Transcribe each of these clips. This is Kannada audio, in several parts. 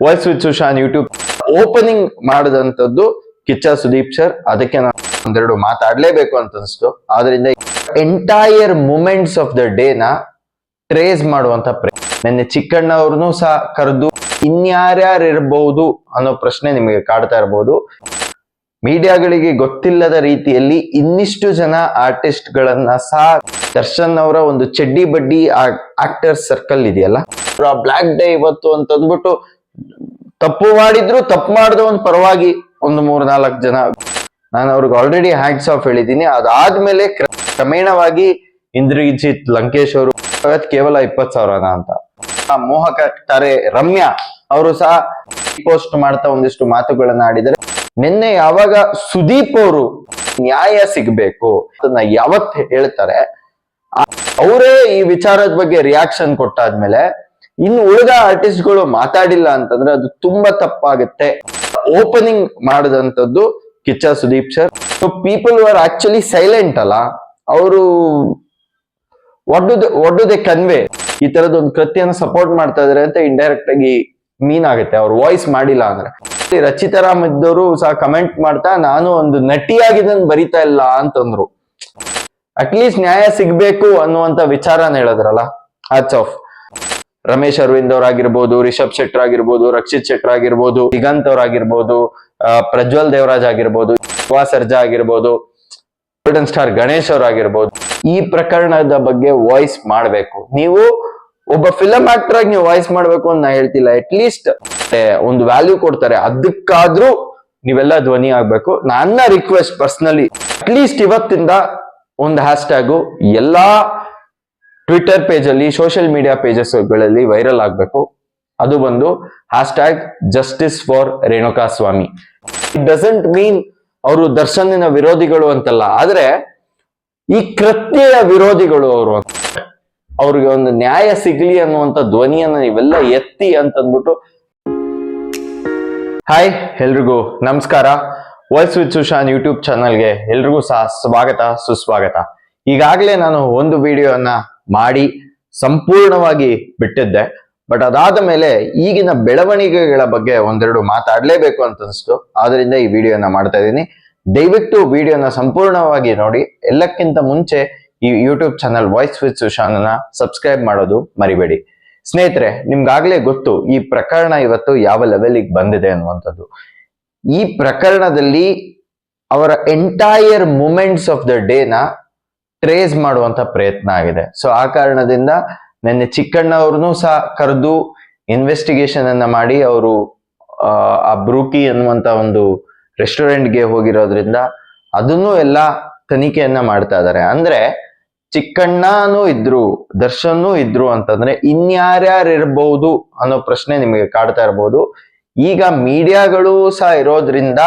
Voice with Sushant YouTube opening ಮಾಡಿದಂಥದ್ದು ಕಿಚ್ಚ ಸುದೀಪ್ ಸರ್. ಅದಕ್ಕೆ ನಾನು ಒಂದೆರಡು ಮಾತಾಡ್ಲೇಬೇಕು ಅಂತ ಅನಿಸ್ತು. ಆದ್ರಿಂದ entire moments of the day ನ ಟ್ರೇಸ್ ಮಾಡುವಂತ ನೆನ್ನೆ ಚಿಕ್ಕಣ್ಣ ಅವ್ರನ್ನು ಸಹ ಕರೆದು ಇನ್ಯಾರ್ಯಾರು ಇರಬಹುದು ಅನ್ನೋ ಪ್ರಶ್ನೆ ನಿಮಗೆ ಕಾಡ್ತಾ ಇರಬಹುದು. ಮೀಡಿಯಾಗಳಿಗೆ ಗೊತ್ತಿಲ್ಲದ ರೀತಿಯಲ್ಲಿ ಇನ್ನಿಷ್ಟು ಜನ ಆರ್ಟಿಸ್ಟ್ ಗಳನ್ನ ಸಹ ದರ್ಶನ್ ಅವರ ಒಂದು ಚಡ್ಡಿ ಬಡ್ಡಿ ಆಕ್ಟರ್ ಸರ್ಕಲ್ ಇದೆಯಲ್ಲ, ಬ್ಲಾಕ್ ಡೇ ಇವತ್ತು ಅಂತ ಅಂದ್ಬಿಟ್ಟು ತಪ್ಪು ಮಾಡಿದ್ರು ತಪ್ಪು ಮಾಡದ ಒಂದು ಪರವಾಗಿ ಒಂದು 3-4 ಜನ, ನಾನು ಅವ್ರಿಗೆ ಆಲ್ರೆಡಿ ಹ್ಯಾಂಡ್ಸ್ ಆಫ್ ಹೇಳಿದ್ದೀನಿ. ಅದಾದ್ಮೇಲೆ ಕ್ರಮೇಣವಾಗಿ ಇಂದ್ರಜಿತ್ ಲಂಕೇಶ್ ಅವರು ಕೇವಲ 20,000 ಅಂತ, ಮೋಹಕ ತಾರೆ ರಮ್ಯಾ ಅವರು ಸಹ ಪೋಸ್ಟ್ ಮಾಡ್ತಾ ಒಂದಿಷ್ಟು ಮಾತುಗಳನ್ನ ಆಡಿದರೆ, ನಿನ್ನೆ ಯಾವಾಗ ಸುದೀಪ್ ಅವರು ನ್ಯಾಯ ಸಿಗ್ಬೇಕು ಅದನ್ನ ಯಾವತ್ ಹೇಳ್ತಾರೆ, ಅವರೇ ಈ ವಿಚಾರದ ಬಗ್ಗೆ ರಿಯಾಕ್ಷನ್ ಕೊಟ್ಟಾದ್ಮೇಲೆ ಇನ್ನು ಉಳಿದ ಆರ್ಟಿಸ್ಟ್ಗಳು ಮಾತಾಡಿಲ್ಲ ಅಂತಂದ್ರೆ ಅದು ತುಂಬಾ ತಪ್ಪಾಗುತ್ತೆ. ಓಪನಿಂಗ್ ಮಾಡಿದಂಥದ್ದು Kichcha Sudeep sir. People are actually silent ಅಲ್ಲ, ಅವರು ವಾಟ್ ಡು ದೇ ಕನ್ವೆ, ಈ ತರದೊಂದು ಕೃತ್ಯನ ಸಪೋರ್ಟ್ ಮಾಡ್ತಾ ಇದಾರೆ ಅಂತ ಇಂಡೈರೆಕ್ಟ್ ಆಗಿ ಮೀನ್ ಆಗುತ್ತೆ ಅವ್ರು ವಾಯ್ಸ್ ಮಾಡಿಲ್ಲ ಅಂದ್ರೆ. ರಚಿತಾರಾಮ್ ಇದ್ದವರು ಸಹ ಕಮೆಂಟ್ ಮಾಡ್ತಾ ನಾನು ಒಂದು ನಟಿಯಾಗಿ ಇದನ್ನ ಬರಿತಾ ಇಲ್ಲ ಅಂತಂದ್ರು. ಅಟ್ಲೀಸ್ಟ್ ನ್ಯಾಯ ಸಿಗ್ಬೇಕು ಅನ್ನುವಂತ ವಿಚಾರನ ಹೇಳಿದ್ರಲ್ಲ, ಹ್ಯಾಟ್ಸ್ ಆಫ್. ರಮೇಶ್ ಅರವಿಂದ್ ಅವರಾಗಿರ್ಬೋದು, ರಿಷಬ್ ಶೆಟ್ಟರ್ ಆಗಿರ್ಬೋದು, ರಕ್ಷಿತ್ ಶೆಟ್ಟರ್ ಆಗಿರ್ಬೋದು, ದಿಗಂತ್ ಅವರಾಗಿರ್ಬೋದು, ಪ್ರಜ್ವಲ್ ದೇವರಾಜ್ ಆಗಿರ್ಬೋದು, ಯುವ ಸರ್ಜಾ ಆಗಿರ್ಬೋದು, ಗೋಲ್ಡನ್ ಸ್ಟಾರ್ ಗಣೇಶ್ ಅವರಾಗಿರ್ಬೋದು, ಈ ಪ್ರಕರಣದ ಬಗ್ಗೆ ವಾಯ್ಸ್ ಮಾಡ್ಬೇಕು. ನೀವು ಒಬ್ಬ ಫಿಲಂ ಆಕ್ಟರ್ ಆಗಿ ನೀವು ವಾಯ್ಸ್ ಮಾಡ್ಬೇಕು ಅಂತ ನಾ ಹೇಳ್ತಿಲ್ಲ, ಅಟ್ಲೀಸ್ಟ್ ಒಂದು ವ್ಯಾಲ್ಯೂ ಕೊಡ್ತಾರೆ ಅದಕ್ಕಾದ್ರೂ ನೀವೆಲ್ಲ ಧ್ವನಿ ಆಗ್ಬೇಕು. ನನ್ನ ರಿಕ್ವೆಸ್ಟ್ ಪರ್ಸನಲಿ, ಅಟ್ಲೀಸ್ಟ್ ಇವತ್ತಿಂದ ಒಂದು ಹ್ಯಾಶ್ ಟ್ಯಾಗು ಎಲ್ಲಾ ಟ್ವಿಟರ್ ಪೇಜ್ ಅಲ್ಲಿ, ಸೋಷಿಯಲ್ ಮೀಡಿಯಾ ಪೇಜಸ್ ಗಳಲ್ಲಿ ವೈರಲ್ ಆಗ್ಬೇಕು. ಅದು ಬಂದು hashtag justice for Renuka Swamy. It doesn't mean ಅವರು ದರ್ಶನಿನ ವಿರೋಧಿಗಳು ಅಂತಲ್ಲ, ಆದ್ರೆ ಈ ಕೃತ್ಯದ ವಿರೋಧಿಗಳು ಅವರು. ಅವ್ರಿಗೆ ಒಂದು ನ್ಯಾಯ ಸಿಗ್ಲಿ ಅನ್ನುವಂತ ಧ್ವನಿಯನ್ನ ನೀವೆಲ್ಲ ಎತ್ತಿ ಅಂತಂದ್ಬಿಟ್ಟು. ಹಾಯ್, ಎಲ್ರಿಗೂ ನಮಸ್ಕಾರ. ವಾಯ್ಸ್ ವಿತ್ ಸುಶಾಂತ್ ಯೂಟ್ಯೂಬ್ ಚಾನಲ್ಗೆ ಎಲ್ರಿಗೂ ಸಹ ಸ್ವಾಗತ ಸುಸ್ವಾಗತ. ಈಗಾಗಲೇ ನಾನು ಒಂದು ವಿಡಿಯೋನ ಮಾಡಿ ಸಂಪೂರ್ಣವಾಗಿ ಬಿಟ್ಟಿದ್ದೆ, ಬಟ್ ಅದಾದ ಮೇಲೆ ಈಗಿನ ಬೆಳವಣಿಗೆಗಳ ಬಗ್ಗೆ ಒಂದೆರಡು ಮಾತಾಡ್ಲೇಬೇಕು ಅಂತ ಅನಿಸ್ತು. ಆದ್ರಿಂದ ಈ ವಿಡಿಯೋನ ಮಾಡ್ತಾ ಇದ್ದೀನಿ. ದಯವಿಟ್ಟು ವಿಡಿಯೋನ ಸಂಪೂರ್ಣವಾಗಿ ನೋಡಿ. ಎಲ್ಲಕ್ಕಿಂತ ಮುಂಚೆ ಈ YouTube channel voice with Sushant ನ ಸಬ್ಸ್ಕ್ರೈಬ್ ಮಾಡೋದು ಮರಿಬೇಡಿ. ಸ್ನೇಹಿತರೆ, ನಿಮ್ಗಾಗ್ಲೇ ಗೊತ್ತು ಈ ಪ್ರಕರಣ ಇವತ್ತು ಯಾವ ಲೆವೆಲ್ಗೆ ಬಂದಿದೆ ಅನ್ನುವಂಥದ್ದು. ಈ ಪ್ರಕರಣದಲ್ಲಿ ಅವರ entire moments of the day ನ ಟ್ರೇಸ್ ಮಾಡುವಂತ ಪ್ರಯತ್ನ ಆಗಿದೆ. ಸೊ ಆ ಕಾರಣದಿಂದ ನಿನ್ನೆ ಚಿಕ್ಕಣ್ಣ ಅವ್ರನ್ನು ಸಹ ಕರೆದು ಇನ್ವೆಸ್ಟಿಗೇಷನ್ ಅನ್ನ ಮಾಡಿ, ಅವರು ಆ ಬ್ರೂಕಿ ಅನ್ನುವಂತ ಒಂದು ರೆಸ್ಟೋರೆಂಟ್ಗೆ ಹೋಗಿರೋದ್ರಿಂದ ಅದನ್ನು ಎಲ್ಲ ತನಿಖೆಯನ್ನ ಮಾಡ್ತಾ ಇದ್ದಾರೆ. ಅಂದ್ರೆ ಚಿಕ್ಕಣ್ಣನೂ ಇದ್ರು, ದರ್ಶನ್ನೂ ಇದ್ರು ಅಂತಂದ್ರೆ ಇನ್ಯಾರ್ಯಾರು ಇರಬಹುದು ಅನ್ನೋ ಪ್ರಶ್ನೆ ನಿಮಗೆ ಕಾಡ್ತಾ ಇರಬಹುದು. ಈಗ ಮೀಡಿಯಾಗಳು ಸಹ ಇರೋದ್ರಿಂದ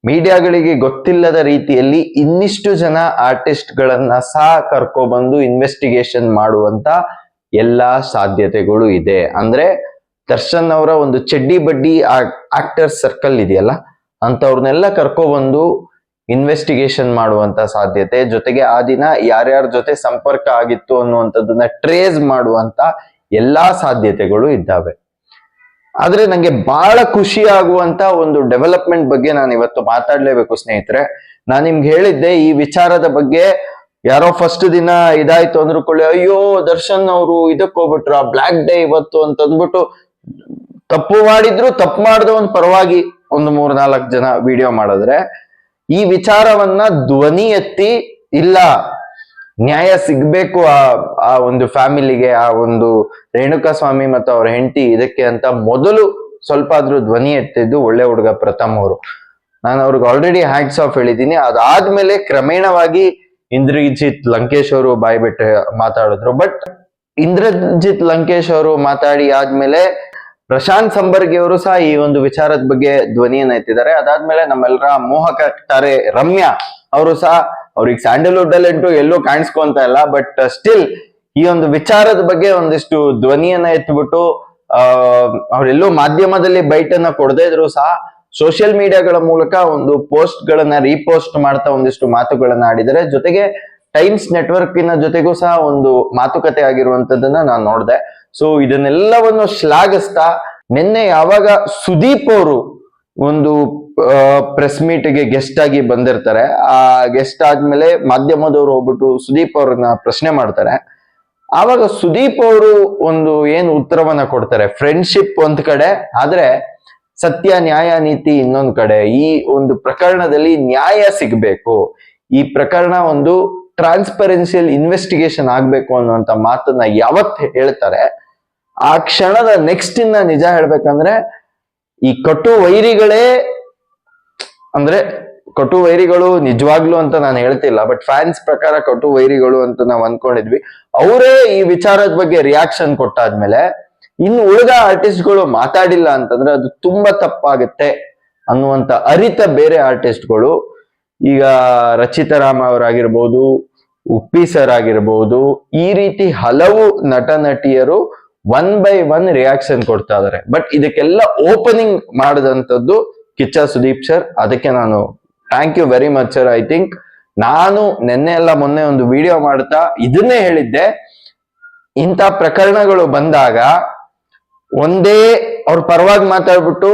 ಮೀಡಿಯಾಗಳಿಗೆ ಗೊತ್ತಿಲ್ಲದ ರೀತಿಯಲ್ಲಿ ಇನ್ನಿಷ್ಟು ಜನ ಆರ್ಟಿಸ್ಟ್ ಗಳನ್ನ ಸಹ ಕರ್ಕೊಬಂದು ಇನ್ವೆಸ್ಟಿಗೇಷನ್ ಮಾಡುವಂತ ಎಲ್ಲಾ ಸಾಧ್ಯತೆಗಳು ಇದೆ. ಅಂದ್ರೆ ದರ್ಶನ್ ಅವರ ಒಂದು ಚಡ್ಡಿ ಬಡ್ಡಿ ಆಕ್ಟರ್ ಸರ್ಕಲ್ ಇದೆಯಲ್ಲ, ಅಂತವ್ರನ್ನೆಲ್ಲ ಕರ್ಕೊಬಂದು ಇನ್ವೆಸ್ಟಿಗೇಷನ್ ಮಾಡುವಂತ ಸಾಧ್ಯತೆ, ಜೊತೆಗೆ ಆ ದಿನ ಯಾರ್ಯಾರ ಜೊತೆ ಸಂಪರ್ಕ ಆಗಿತ್ತು ಅನ್ನುವಂಥದ್ದನ್ನ ಟ್ರೇಸ್ ಮಾಡುವಂತ ಎಲ್ಲಾ ಸಾಧ್ಯತೆಗಳು ಇದ್ದಾವೆ. ಆದ್ರೆ ನಂಗೆ ಬಹಳ ಖುಷಿ ಆಗುವಂತ ಒಂದು ಡೆವಲಪ್ಮೆಂಟ್ ಬಗ್ಗೆ ನಾನು ಇವತ್ತು ಮಾತಾಡ್ಲೇಬೇಕು ಸ್ನೇಹಿತರೆ. ನಾನು ನಿಮ್ಗೆ ಹೇಳಿದ್ದೆ ಈ ವಿಚಾರದ ಬಗ್ಗೆ. ಯಾರೋ ಫಸ್ಟ್ ದಿನ ಇದಾಯ್ತು ಅಂದ್ಕೊಳ್ಳಿ, ಅಯ್ಯೋ ದರ್ಶನ್ ಅವರು ಇದಕ್ಕೆ ಹೋಗ್ಬಿಟ್ರ, ಬ್ಲಾಕ್ ಡೇ ಇವತ್ತು ಅಂತ ಅಂದ್ಬಿಟ್ಟು ತಪ್ಪು ಮಾಡಿದ್ರು ತಪ್ಪು ಮಾಡದ ಒಂದು ಪರವಾಗಿ ಒಂದು 3-4 ಜನ ವಿಡಿಯೋ ಮಾಡಿದ್ರೆ, ಈ ವಿಚಾರವನ್ನ ಧ್ವನಿ ಎತ್ತಿ ಇಲ್ಲ ನ್ಯಾಯ ಸಿಗ್ಬೇಕು ಆ ಒಂದು ಫ್ಯಾಮಿಲಿಗೆ, ಆ ಒಂದು ರೇಣುಕಾ ಸ್ವಾಮಿ ಮತ್ತು ಅವ್ರ ಹೆಂಡತಿ ಇದಕ್ಕೆ ಅಂತ ಮೊದಲು ಸ್ವಲ್ಪ ಆದ್ರೂ ಧ್ವನಿ ಎತ್ತಿದ್ದು ಒಳ್ಳೆ ಹುಡುಗ ಪ್ರಥಮ್ ಅವರು. ನಾನು ಅವ್ರಿಗೆ ಆಲ್ರೆಡಿ ಹ್ಯಾಂಡ್ಸ್ ಆಫ್ ಹೇಳಿದ್ದೀನಿ. ಅದಾದ್ಮೇಲೆ ಕ್ರಮೇಣವಾಗಿ ಇಂದ್ರಜಿತ್ ಲಂಕೇಶ್ ಅವರು ಬಾಯ್ಬಿಟ್ಟು ಮಾತಾಡಿದ್ರು. ಬಟ್ ಇಂದ್ರಜಿತ್ ಲಂಕೇಶ್ ಅವರು ಮಾತಾಡಿ ಆದ್ಮೇಲೆ ಪ್ರಶಾಂತ್ ಸಂಬರ್ಗಿ ಅವರು ಸಹ ಈ ಒಂದು ವಿಚಾರದ ಬಗ್ಗೆ ಧ್ವನಿಯನ್ನ ಎತ್ತಿದ್ದಾರೆ. ಅದಾದ್ಮೇಲೆ ನಮ್ಮೆಲ್ಲರ ಮೋಹಕ ತಾರೆ ರಮ್ಯಾ ಅವರು ಸಹ, ಅವ್ರಿಗೆ ಸ್ಯಾಂಡಲ್ವುಡ್ ಅಲ್ಲಂಟು ಎಲ್ಲೂ ಕಾಣಿಸ್ಕೊಂತ ಇಲ್ಲ, ಬಟ್ ಸ್ಟಿಲ್ ಈ ಒಂದು ವಿಚಾರದ ಬಗ್ಗೆ ಒಂದಿಷ್ಟು ಧ್ವನಿಯನ್ನ ಎತ್ಬಿಟ್ಟು ಅವರೆಲ್ಲೋ ಮಾಧ್ಯಮದಲ್ಲಿ ಬೈಟನ್ನ ಕೊಡದೇ ಇದ್ರು ಸಹ ಸೋಷಿಯಲ್ ಮೀಡಿಯಾಗಳ ಮೂಲಕ ಒಂದು ಪೋಸ್ಟ್ ಗಳನ್ನ ರೀಪೋಸ್ಟ್ ಮಾಡ್ತಾ ಒಂದಿಷ್ಟು ಮಾತುಗಳನ್ನ ಆಡಿದರೆ. ಜೊತೆಗೆ ಟೈಮ್ಸ್ ನೆಟ್ವರ್ಕಿನ ಜೊತೆಗೂ ಸಹ ಒಂದು ಮಾತುಕತೆ ಆಗಿರುವಂತದ್ದನ್ನ ನಾನು ನೋಡಿದೆ. ಸೊ ಇದನ್ನೆಲ್ಲವನ್ನು ಶ್ಲಾಘಿಸ್ತಾ ನಿನ್ನೆ ಯಾವಾಗ ಸುದೀಪ್ ಅವರು ಒಂದು ಪ್ರೆಸ್ ಮೀಟ್ಗೆ ಗೆಸ್ಟ್ ಆಗಿ ಬಂದಿರ್ತಾರೆ, ಆ ಗೆಸ್ಟ್ ಆದ್ಮೇಲೆ ಮಾಧ್ಯಮದವರು ಹೋಗ್ಬಿಟ್ಟು ಸುದೀಪ್ ಅವ್ರನ್ನ ಪ್ರಶ್ನೆ ಮಾಡ್ತಾರೆ. ಆವಾಗ ಸುದೀಪ್ ಅವರು ಒಂದು ಏನು ಉತ್ತರವನ್ನ ಕೊಡ್ತಾರೆ, ಫ್ರೆಂಡ್ಶಿಪ್ ಒಂದ್ ಕಡೆ ಆದ್ರೆ ಸತ್ಯ ನ್ಯಾಯ ನೀತಿ ಇನ್ನೊಂದ್ ಕಡೆ. ಈ ಒಂದು ಪ್ರಕರಣದಲ್ಲಿ ನ್ಯಾಯ ಸಿಗ್ಬೇಕು, ಈ ಪ್ರಕರಣ ಒಂದು ಟ್ರಾನ್ಸ್ಪರೆನ್ಸಿಯಲ್ ಇನ್ವೆಸ್ಟಿಗೇಷನ್ ಆಗ್ಬೇಕು ಅನ್ನುವಂತ ಮಾತನ್ನ ಯಾವತ್ ಹೇಳ್ತಾರೆ, ಆ ಕ್ಷಣದ ನೆಕ್ಸ್ಟ್ ಇನ್ನ ನಿಜ ಹೇಳ್ಬೇಕಂದ್ರೆ ಈ ಕಟು ವೈರಿಗಳೇ, ಅಂದ್ರೆ ಕಟು ವೈರಿಗಳು ನಿಜವಾಗ್ಲು ಅಂತ ನಾನು ಹೇಳ್ತಿಲ್ಲ, ಬಟ್ ಫ್ಯಾನ್ಸ್ ಪ್ರಕಾರ ಕಟು ವೈರಿಗಳು ಅಂತ ನಾವ್ ಅನ್ಕೊಂಡಿದ್ವಿ. ಅವರೇ ಈ ವಿಚಾರದ ಬಗ್ಗೆ ರಿಯಾಕ್ಷನ್ ಕೊಟ್ಟಾದ್ಮೇಲೆ ಇನ್ನು ಉಳಿದ ಆರ್ಟಿಸ್ಟ್ಗಳು ಮಾತಾಡಿಲ್ಲ ಅಂತಂದ್ರೆ ಅದು ತುಂಬಾ ತಪ್ಪಾಗುತ್ತೆ ಅನ್ನುವಂತ ಅರಿತ ಬೇರೆ ಆರ್ಟಿಸ್ಟ್ಗಳು, ಈಗ ರಚಿತಾ ರಾಮ್ ಅವರಾಗಿರ್ಬೋದು, ಉಪ್ಪಿ ಸರ್ ಆಗಿರ್ಬೋದು, ಈ ರೀತಿ ಹಲವು ನಟ ನಟಿಯರು 1 by 1 ರಿಯಾಕ್ಷನ್ ಕೊಡ್ತಾ ಇದಾರೆ. ಬಟ್ ಇದಕ್ಕೆಲ್ಲ ಓಪನಿಂಗ್ ಮಾಡಿದಂಥದ್ದು ಕಿಚ್ಚ ಸುದೀಪ್ ಸರ್. ಅದಕ್ಕೆ ನಾನು thank you very much sir. I think ನಾನು ನಿನ್ನೆ ಎಲ್ಲ ಮೊನ್ನೆ ಒಂದು ವಿಡಿಯೋ ಮಾಡ್ತಾ ಇದನ್ನೇ ಹೇಳಿದ್ದೆ, ಇಂಥ ಪ್ರಕರಣಗಳು ಬಂದಾಗ ಒಂದೇ ಅವ್ರ ಪರವಾಗಿ ಮಾತಾಡ್ಬಿಟ್ಟು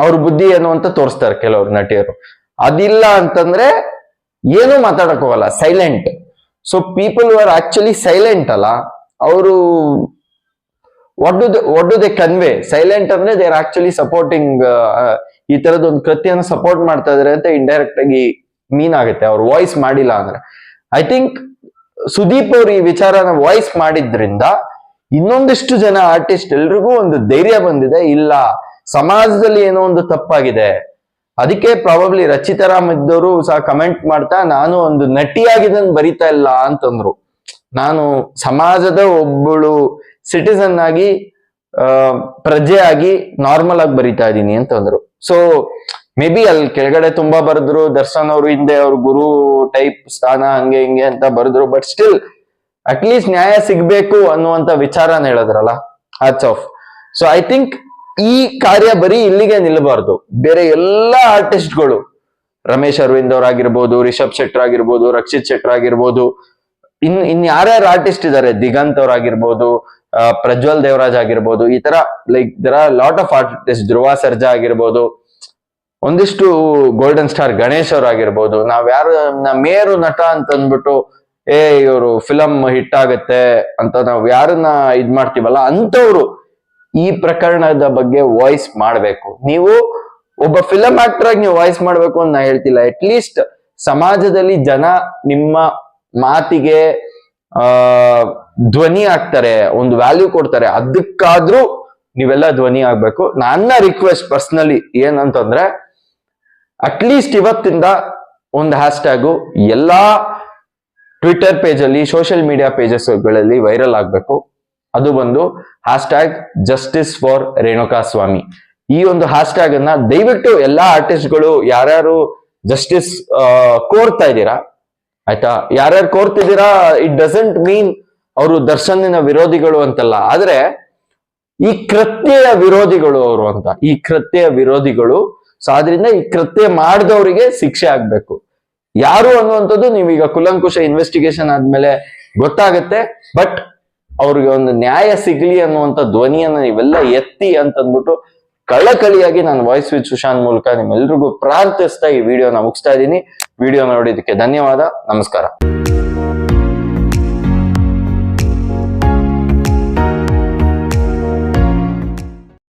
ಅವ್ರ ಬುದ್ಧಿ ಏನು ಅಂತ ತೋರಿಸ್ತಾರೆ ಕೆಲವ್ರು ನಟಿಯರು. ಅದಿಲ್ಲ ಅಂತಂದ್ರೆ ಏನು ಮಾತಾಡಕ್ ಹೋಗಲ್ಲ, silent. So people are actually silent ಅಲ್ಲ, ಅವರು what do they convey? Silent ಅಂದ್ರೆ ದೇ ಆರ್ ಆಕ್ಚುಲಿ ಸಪೋರ್ಟಿಂಗ್, ಈ ತರದೊಂದು ಕೃತ್ಯನ ಸಪೋರ್ಟ್ ಮಾಡ್ತಾ ಇದಾರೆ ಅಂತ ಇಂಡೈರೆಕ್ಟ್ ಆಗಿ ಮೀನ್ ಆಗುತ್ತೆ ಅವ್ರು ವಾಯ್ಸ್ ಮಾಡಿಲ್ಲ ಅಂದ್ರೆ. ಐ ಥಿಂಕ್ ಸುದೀಪ್ ಅವ್ರು ಈ ವಿಚಾರನ ವಾಯ್ಸ್ ಮಾಡಿದ್ರಿಂದ ಇನ್ನೊಂದಿಷ್ಟು ಜನ ಆರ್ಟಿಸ್ಟ್ ಎಲ್ರಿಗೂ ಒಂದು ಧೈರ್ಯ ಬಂದಿದೆ, ಇಲ್ಲ ಸಮಾಜದಲ್ಲಿ ಏನೋ ಒಂದು ತಪ್ಪಾಗಿದೆ. ಅದಕ್ಕೆ ಪ್ರಾಬಬ್ಲಿ ರಚಿತಾ ರಾಮ್ ಇದ್ದವರು ಸಹ ಕಮೆಂಟ್ ಮಾಡ್ತಾ, ನಾನು ಒಂದು ನಟಿಯಾಗಿದ್ದನ್ನು ಬರಿತಾ ಇಲ್ಲ ಅಂತಂದ್ರು, ನಾನು ಸಮಾಜದ ಒಬ್ಬಳು ಸಿಟಿಸನ್ ಆಗಿ ಪ್ರಜೆ ಆಗಿ ನಾರ್ಮಲ್ ಆಗಿ ಬರಿತಾ ಇದ್ದೀನಿ ಅಂತಂದ್ರು. ಸೊ ಮೇ ಬಿ ಅಲ್ಲಿ ಕೆಳಗಡೆ ತುಂಬಾ ಬರೆದ್ರು, ದರ್ಶನ್ ಅವರು ಹಿಂದೆ ಅವ್ರ ಗುರು ಟೈಪ್ ಸ್ಥಾನ ಹಂಗೆ ಹಿಂಗೆ ಅಂತ ಬರೆದ್ರು, ಬಟ್ ಸ್ಟಿಲ್ ಅಟ್ಲೀಸ್ಟ್ ನ್ಯಾಯ ಸಿಗ್ಬೇಕು ಅನ್ನುವಂತ ವಿಚಾರನ ಹೇಳಿದ್ರಲ್ಲ, hats off. So I think ಈ ಕಾರ್ಯ ಬರೀ ಇಲ್ಲಿಗೆ ನಿಲ್ಲಬಾರ್ದು. ಬೇರೆ ಎಲ್ಲಾ ಆರ್ಟಿಸ್ಟ್ಗಳು, ರಮೇಶ್ ಅರವಿಂದ್ ಅವರಾಗಿರ್ಬೋದು, ರಿಷಬ್ ಶೆಟ್ಟರ್ ಆಗಿರ್ಬೋದು, ರಕ್ಷಿತ್ ಶೆಟ್ಟರ್ ಆಗಿರ್ಬೋದು, ಇನ್ ಯಾರ್ಯಾರು ಆರ್ಟಿಸ್ಟ್ ಇದಾರೆ, ದಿಗಂತ್ ಅವ್ರಾಗಿರ್ಬೋದು, ಪ್ರಜ್ವಲ್ ದೇವರಾಜ್ ಆಗಿರ್ಬೋದು, ಈ ತರ like there are lot of artist, Dhruva Sarja ಆಗಿರ್ಬೋದು, ಒಂದಿಷ್ಟು ಗೋಲ್ಡನ್ ಸ್ಟಾರ್ ಗಣೇಶ್ ಅವ್ರ ಆಗಿರ್ಬೋದು, ನಾವ್ ಯಾರು ಮೇರು ನಟ ಅಂತ ಅಂದ್ಬಿಟ್ಟು ಇವರು ಫಿಲಮ್ ಹಿಟ್ ಆಗತ್ತೆ ಅಂತ ನಾವ್ ಯಾರನ್ನ ಇದ್ ಮಾಡ್ತೀವಲ್ಲ ಅಂತವ್ರು ಈ ಪ್ರಕರಣದ ಬಗ್ಗೆ ವಾಯ್ಸ್ ಮಾಡ್ಬೇಕು. ನೀವು ಒಬ್ಬ ಫಿಲಂ ಆಕ್ಟರ್ ಆಗಿ ನೀವು ವಾಯ್ಸ್ ಮಾಡ್ಬೇಕು ಅಂತ ನಾ ಹೇಳ್ತಿಲ್ಲ, ಅಟ್ ಲೀಸ್ಟ್ ಸಮಾಜದಲ್ಲಿ ಜನ ನಿಮ್ಮ ಮಾತಿಗೆ ಧ್ವನಿ ಆಗ್ತಾರೆ, ಒಂದು ವ್ಯಾಲ್ಯೂ ಕೊಡ್ತಾರೆ, ಅದಕ್ಕಾದ್ರೂ ನೀವೆಲ್ಲ ಧ್ವನಿ ಆಗ್ಬೇಕು. ನನ್ನ ರಿಕ್ವೆಸ್ಟ್ ಪರ್ಸನಲಿ ಏನಂತಂದ್ರೆ, ಅಟ್ಲೀಸ್ಟ್ ಇವತ್ತಿಂದ ಒಂದು ಹ್ಯಾಶ್ ಟ್ಯಾಗು ಎಲ್ಲಾ ಟ್ವಿಟರ್ ಪೇಜ್ ಅಲ್ಲಿ, ಸೋಷಿಯಲ್ ಮೀಡಿಯಾ ಪೇಜಸ್ ಗಳಲ್ಲಿ ವೈರಲ್ ಆಗ್ಬೇಕು. ಅದು ಬಂದು hashtag justice for Renuka Swamy. ಈ ಒಂದು ಹ್ಯಾಶ್ ಟ್ಯಾಗ್ ಅನ್ನ ದಯವಿಟ್ಟು ಎಲ್ಲಾ ಆರ್ಟಿಸ್ಟ್ಗಳು ಯಾರ್ಯಾರು ಜಸ್ಟಿಸ್ ಕೋರ್ತಾ ಇದ್ದೀರಾ, ಆಯ್ತಾ, ಯಾರ್ಯಾರು ಕೋರ್ತಿದ್ದೀರಾ, ಇಟ್ ಡಸಂಟ್ ಮೀನ್ ಅವರು ದರ್ಶನಿನ ವಿರೋಧಿಗಳು ಅಂತಲ್ಲ, ಆದ್ರೆ ಈ ಕೃತ್ಯೆಯ ವಿರೋಧಿಗಳು ಅವರು ಅಂತ, ಈ ಕೃತ್ಯೆಯ ವಿರೋಧಿಗಳು. ಸೊ ಆದ್ರಿಂದ ಈ ಕೃತ್ಯ ಮಾಡಿದವರಿಗೆ ಶಿಕ್ಷೆ ಆಗ್ಬೇಕು. ಯಾರು ಅನ್ನುವಂಥದ್ದು ನೀವೀಗ ಕುಲಂಕುಷ ಇನ್ವೆಸ್ಟಿಗೇಷನ್ ಆದ್ಮೇಲೆ ಗೊತ್ತಾಗತ್ತೆ. ಬಟ್ ಅವ್ರಿಗೆ ಒಂದು ನ್ಯಾಯ ಸಿಗ್ಲಿ ಅನ್ನುವಂಥ ಧ್ವನಿಯನ್ನ ನೀವೆಲ್ಲ ಎತ್ತಿ ಅಂತಂದ್ಬಿಟ್ಟು ಕಳಕಳಿಯಾಗಿ ನಾನು ವಾಯ್ಸ್ ವಿತ್ ಸುಶಾಂತ್ ಮೂಲಕ ನಿಮ್ಮೆಲ್ರಿಗೂ ಪ್ರಾರ್ಥಿಸ್ತಾ ಈ ವಿಡಿಯೋನ ಮುಗಿಸ್ತಾ ಇದ್ದೀನಿ. ವಿಡಿಯೋ ನೋಡಿದಕ್ಕೆ ಧನ್ಯವಾದ. ನಮಸ್ಕಾರ.